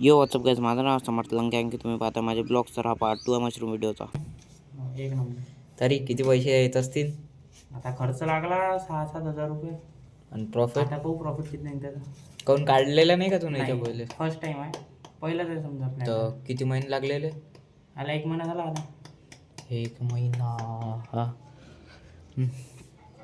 यो WhatsApp guys, माझं नाव समर्थ लंके आहे की तुम्ही पाहता माझे ब्लॉग्स. तर हा पार्ट 2 आहे मशरूम व्हिडिओचा. एक नंबर. तरी किती पैसे येत असतील आता खर्च लागला 6-7 हजार रुपये. आणि प्रॉफिट आता पाहू प्रॉफिट किती नाही त्याचा. काऊन काढलेलं नाही का तू याच्या पहिले? फर्स्ट टाइम आहे, पहिलाच आहे समजा तर आपल्याला. किती महिने लागलेले? आला 1 महिना झाला आता. 1 महिना. हा.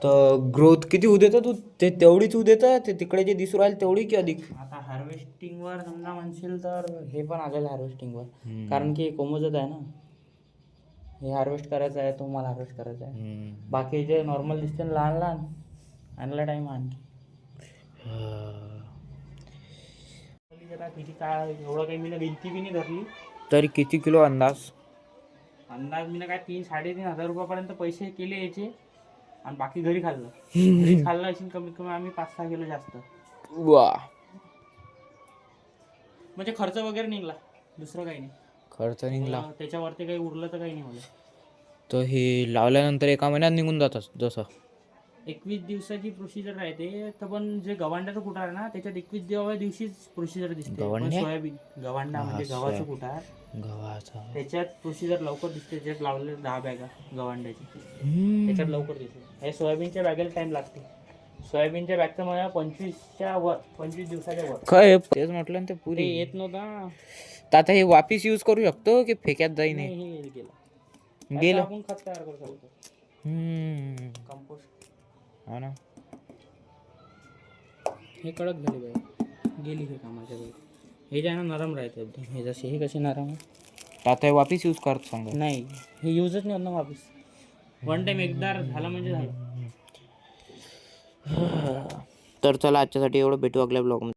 तर ग्रोथ किती होऊ देतं तू? ते तेवढीच होऊ देतं ते तिकडे जे दिसू राहील तेवढी की अधिक? आता हार्वेस्टिंगवर समजा म्हणशील तर हे पण आलेलं हार्वेस्टिंगवर, कारण की कोमोजच आहे ना. हे हार्वेस्ट करायचं आहे, तो मला हार्वेस्ट करायचा आहे. बाकी जे नॉर्मल दिसते ना लहान लहान, आणला टाईम आणखी. जरा किती काय एवढं काही मी गिनती बी नाही धरली. तरी किती किलो अंदाज? अंदाज मी काय 3-3.5 हजार रुपयापर्यंत पैसे केले याचे, आणि बाकी घरी खाल्लं. घरी खाल्लं असेल कमीत कमी आम्ही 5-6 किलो जास्त. वा, म्हणजे खर्च वगैरे निघला, दुसरं काही नाही. खर्च निघला त्याच्यावरती काही उरलं तर काही नाही मला. तर हे लावल्यानंतर 1 महिन्यात निघून जातात जसं 21 दिवसाची प्रोसिजर राहते. तर पण जे गव्हांड्याचं कुटार आहे ना त्याच्यात 21व्या दिवशीच प्रोसिजर दिसते. पण गव्हांड्या? सोयाबीन गव्हांडा म्हणजे गव्हाचं कुटार, गव्हाचा त्याच्यात प्रोसिजर लवकर दिसते. त्याच्यात लावले 10 बॅगा गव्हांड्याची, त्याच्यात लवकर दिसते. हे सोयाबीनच्या बॅगेला टाइम लागते. सोयाबीनच्या बॅगचं मला 25 दिवसाच्या वर. काय तेच म्हटलं ना ते ते पुरी येत नव्हता. तर आता हे वापिस यूज करू शकतो की फेक्यात जाई नाही? हे गेलं गेलं. आपण खत तयार करू शकतो, कंपोस्ट. हो ना. हे कडक झाली बाई, गेली हे कामाच्या बाई. हे जे आहे ना नरम राहते एकदम. हे जसे हे कसे नरम आहे. तर आता हे वापिस यूज करत सांगा? नाही, हे यूजच नाही होत ना वापस. वन टाइम एकदा झालं म्हणजे झालं. तर चला आजच्यासाठी एवढं, भेटू आपल्या ब्लॉगमध्ये.